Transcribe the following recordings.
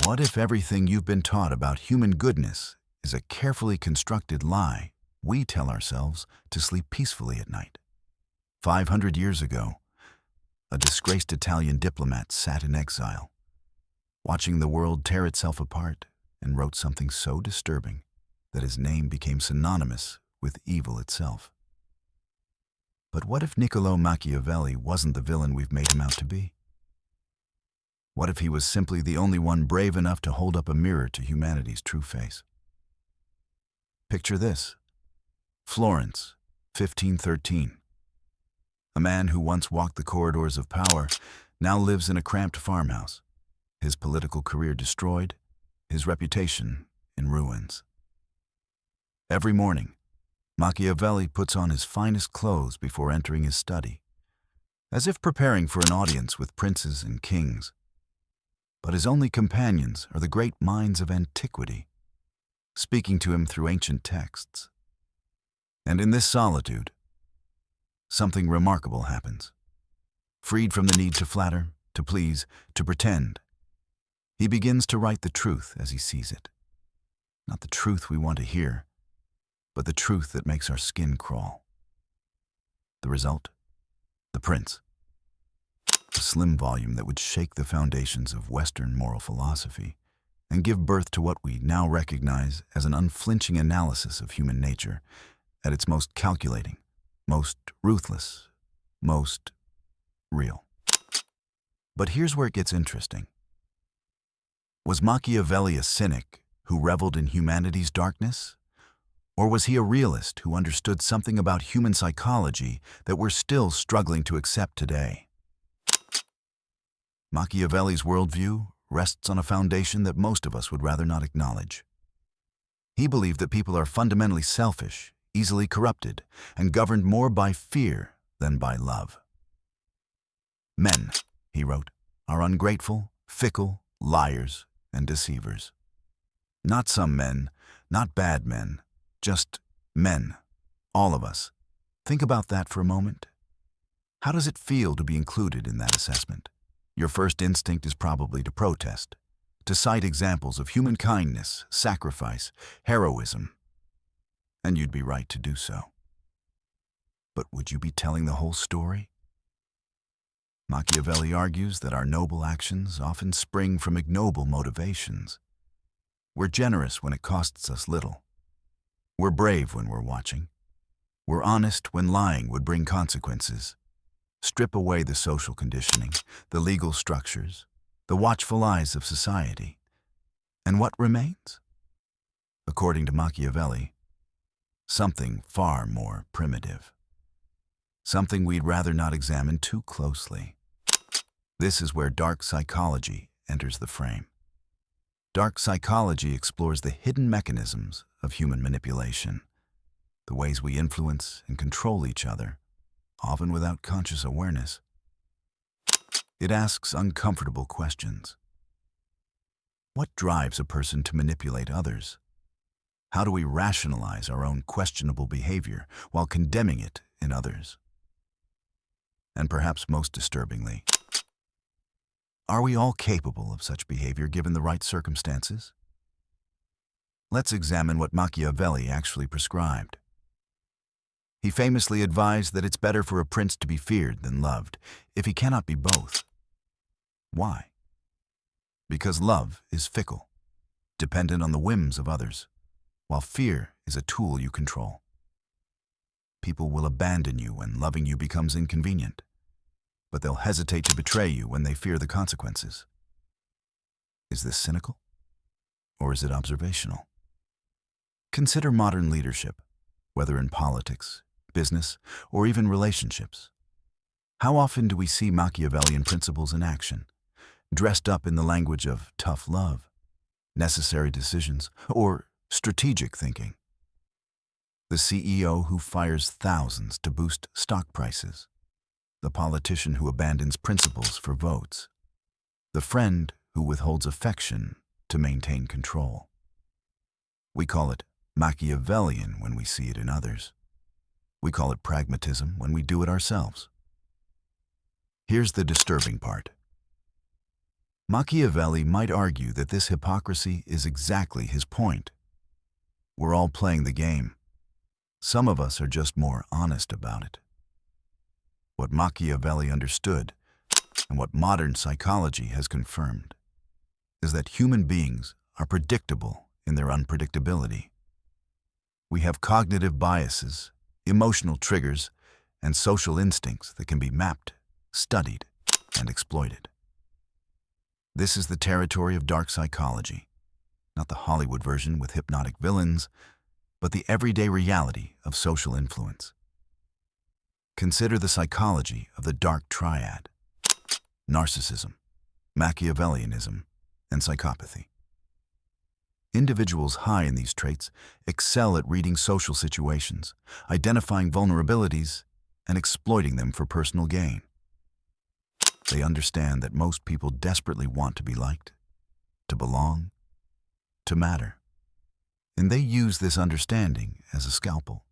What if everything you've been taught about human goodness is a carefully constructed lie we tell ourselves to sleep peacefully at night? 500 years ago, a disgraced Italian diplomat sat in exile, watching the world tear itself apart, and wrote something so disturbing that his name became synonymous with evil itself. But what if Niccolo Machiavelli wasn't the villain we've made him out to be? What if he was simply the only one brave enough to hold up a mirror to humanity's true face? Picture this: Florence, 1513. A man who once walked the corridors of power now lives in a cramped farmhouse, his political career destroyed, his reputation in ruins. Every morning, Machiavelli puts on his finest clothes before entering his study, as if preparing for an audience with princes and kings. But his only companions are the great minds of antiquity, speaking to him through ancient texts. And in this solitude, something remarkable happens. Freed from the need to flatter, to please, to pretend, he begins to write the truth as he sees it. Not the truth we want to hear, but the truth that makes our skin crawl. The result? The Prince. A slim volume that would shake the foundations of Western moral philosophy and give birth to what we now recognize as an unflinching analysis of human nature at its most calculating, most ruthless, most real. But here's where it gets interesting. Was Machiavelli a cynic who reveled in humanity's darkness? Or was he a realist who understood something about human psychology that we're still struggling to accept today? Machiavelli's worldview rests on a foundation that most of us would rather not acknowledge. He believed that people are fundamentally selfish, easily corrupted, and governed more by fear than by love. Men, he wrote, are ungrateful, fickle, liars, and deceivers. Not some men, not bad men, just men, all of us. Think about that for a moment. How does it feel to be included in that assessment? Your first instinct is probably to protest, to cite examples of human kindness, sacrifice, heroism. And you'd be right to do so. But would you be telling the whole story? Machiavelli argues that our noble actions often spring from ignoble motivations. We're generous when it costs us little. We're brave when we're watching. We're honest when lying would bring consequences. Strip away the social conditioning, the legal structures, the watchful eyes of society. And what remains? According to Machiavelli, something far more primitive. Something we'd rather not examine too closely. This is where dark psychology enters the frame. Dark psychology explores the hidden mechanisms of human manipulation, the ways we influence and control each other, often without conscious awareness. It asks uncomfortable questions. What drives a person to manipulate others? How do we rationalize our own questionable behavior while condemning it in others? And perhaps most disturbingly, are we all capable of such behavior given the right circumstances? Let's examine what Machiavelli actually prescribed. He famously advised that it's better for a prince to be feared than loved, if he cannot be both. Why? Because love is fickle, dependent on the whims of others, while fear is a tool you control. People will abandon you when loving you becomes inconvenient, but they'll hesitate to betray you when they fear the consequences. Is this cynical? Or is it observational? Consider modern leadership, whether in politics, business, or even relationships. How often do we see Machiavellian principles in action, dressed up in the language of tough love, necessary decisions, or strategic thinking? The CEO who fires thousands to boost stock prices, the politician who abandons principles for votes, the friend who withholds affection to maintain control. We call it Machiavellian when we see it in others. We call it pragmatism when we do it ourselves. Here's the disturbing part. Machiavelli might argue that this hypocrisy is exactly his point. We're all playing the game. Some of us are just more honest about it. What Machiavelli understood, and what modern psychology has confirmed, is that human beings are predictable in their unpredictability. We have cognitive biases, emotional triggers, and social instincts that can be mapped, studied, and exploited. This is the territory of dark psychology, not the Hollywood version with hypnotic villains, but the everyday reality of social influence. Consider the psychology of the dark triad: narcissism, Machiavellianism, and psychopathy. Individuals high in these traits excel at reading social situations, identifying vulnerabilities, and exploiting them for personal gain. They understand that most people desperately want to be liked, to belong, to matter. And they use this understanding as a scalpel.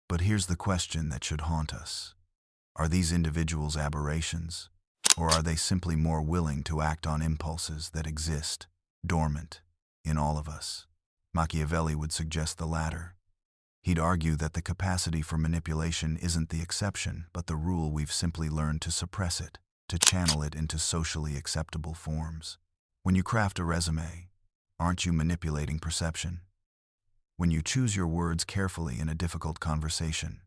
But here's the question that should haunt us. Are these individuals aberrations, or are they simply more willing to act on impulses that exist, dormant, in all of us? Machiavelli would suggest the latter. He'd argue that the capacity for manipulation isn't the exception, but the rule. We've simply learned to suppress it, to channel it into socially acceptable forms. When you craft a resume, aren't you manipulating perception? When you choose your words carefully in a difficult conversation,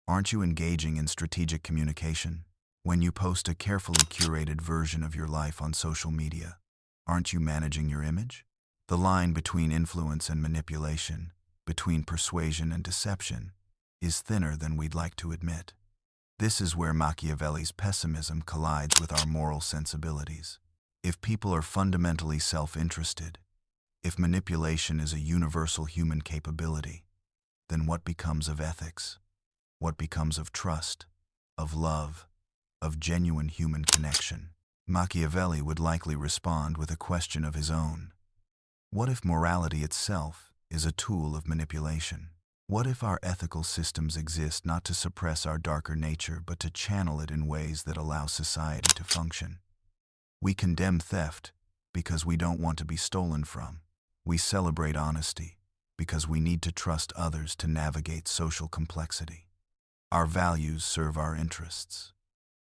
aren't you engaging in strategic communication? When you post a carefully curated version of your life on social media, aren't you managing your image? The line between influence and manipulation, between persuasion and deception, is thinner than we'd like to admit. This is where Machiavelli's pessimism collides with our moral sensibilities. If people are fundamentally self-interested, if manipulation is a universal human capability, then what becomes of ethics? What becomes of trust, of love, of genuine human connection? Machiavelli would likely respond with a question of his own. What if morality itself is a tool of manipulation? What if our ethical systems exist not to suppress our darker nature, but to channel it in ways that allow society to function? We condemn theft because we don't want to be stolen from. We celebrate honesty because we need to trust others to navigate social complexity. Our values serve our interests.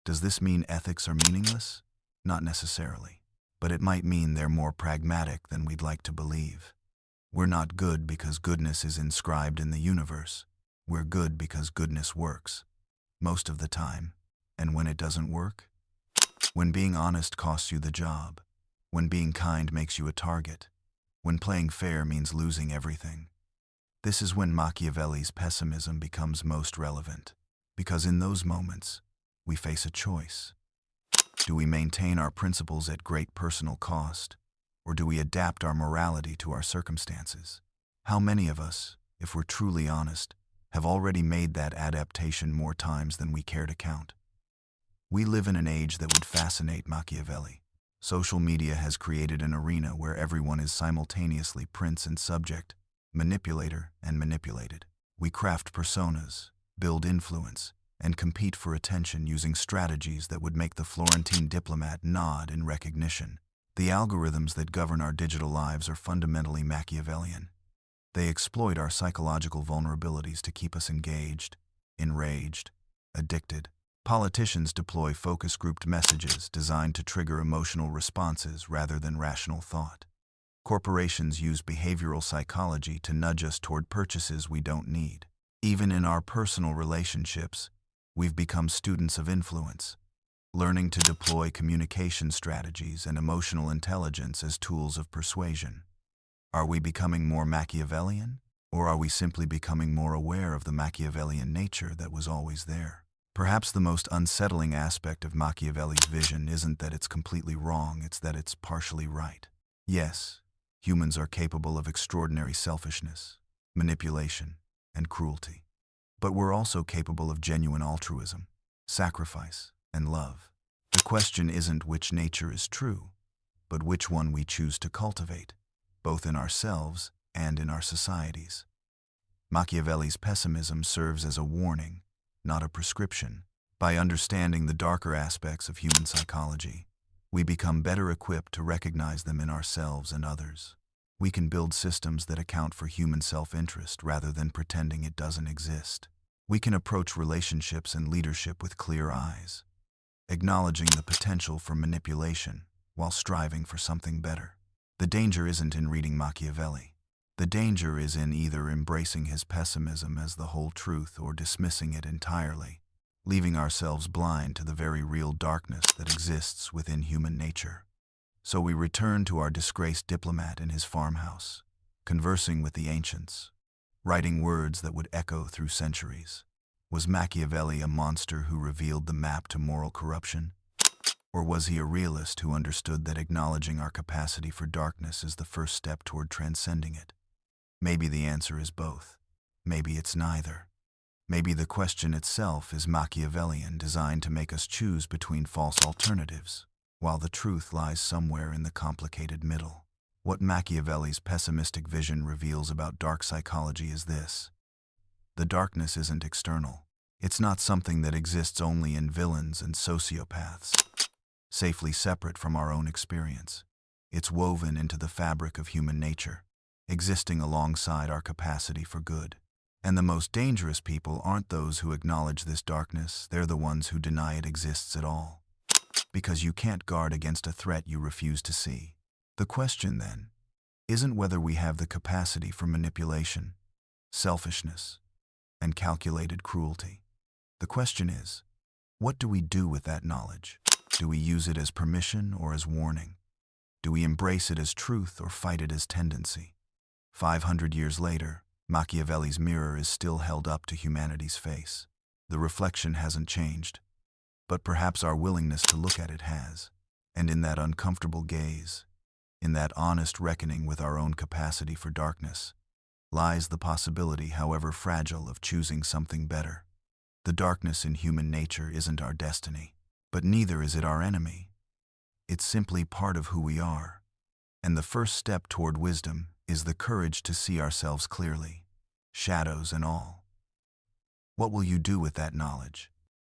Does this mean ethics are meaningless? Not necessarily. But it might mean they're more pragmatic than we'd like to believe. We're not good because goodness is inscribed in the universe. We're good because goodness works, most of the time. And when it doesn't work? When being honest costs you the job. When being kind makes you a target. When playing fair means losing everything. This is when Machiavelli's pessimism becomes most relevant. Because in those moments, we face a choice. Do we maintain our principles at great personal cost, or do we adapt our morality to our circumstances? How many of us, if we're truly honest, have already made that adaptation more times than we care to count? We live in an age that would fascinate Machiavelli. Social media has created an arena where everyone is simultaneously prince and subject, manipulator and manipulated. We craft personas, build influence, and compete for attention using strategies that would make the Florentine diplomat nod in recognition. The algorithms that govern our digital lives are fundamentally Machiavellian. They exploit our psychological vulnerabilities to keep us engaged, enraged, addicted. Politicians deploy focus-grouped messages designed to trigger emotional responses rather than rational thought. Corporations use behavioral psychology to nudge us toward purchases we don't need. Even in our personal relationships, we've become students of influence, learning to deploy communication strategies and emotional intelligence as tools of persuasion. Are we becoming more Machiavellian, or are we simply becoming more aware of the Machiavellian nature that was always there? Perhaps the most unsettling aspect of Machiavelli's vision isn't that it's completely wrong, it's that it's partially right. Yes, humans are capable of extraordinary selfishness, manipulation, and cruelty. But we're also capable of genuine altruism, sacrifice, and love. The question isn't which nature is true, but which one we choose to cultivate, both in ourselves and in our societies. Machiavelli's pessimism serves as a warning, not a prescription. By understanding the darker aspects of human psychology, we become better equipped to recognize them in ourselves and others. We can build systems that account for human self-interest rather than pretending it doesn't exist. We can approach relationships and leadership with clear eyes, acknowledging the potential for manipulation while striving for something better. The danger isn't in reading Machiavelli. The danger is in either embracing his pessimism as the whole truth or dismissing it entirely, leaving ourselves blind to the very real darkness that exists within human nature. So we return to our disgraced diplomat in his farmhouse, conversing with the ancients, writing words that would echo through centuries. Was Machiavelli a monster who revealed the map to moral corruption? Or was he a realist who understood that acknowledging our capacity for darkness is the first step toward transcending it? Maybe the answer is both. Maybe it's neither. Maybe the question itself is Machiavellian, designed to make us choose between false alternatives, while the truth lies somewhere in the complicated middle. What Machiavelli's pessimistic vision reveals about dark psychology is this: the darkness isn't external. It's not something that exists only in villains and sociopaths, safely separate from our own experience. It's woven into the fabric of human nature, existing alongside our capacity for good. And the most dangerous people aren't those who acknowledge this darkness, they're the ones who deny it exists at all. Because you can't guard against a threat you refuse to see. The question, then, isn't whether we have the capacity for manipulation, selfishness, and calculated cruelty. The question is, what do we do with that knowledge? Do we use it as permission or as warning? Do we embrace it as truth or fight it as tendency? 500 years later, Machiavelli's mirror is still held up to humanity's face. The reflection hasn't changed, but perhaps our willingness to look at it has. And in that uncomfortable gaze, in that honest reckoning with our own capacity for darkness, lies the possibility, however fragile, of choosing something better. The darkness in human nature isn't our destiny, but neither is it our enemy. It's simply part of who we are. And the first step toward wisdom is the courage to see ourselves clearly, shadows and all. What will you do with that knowledge?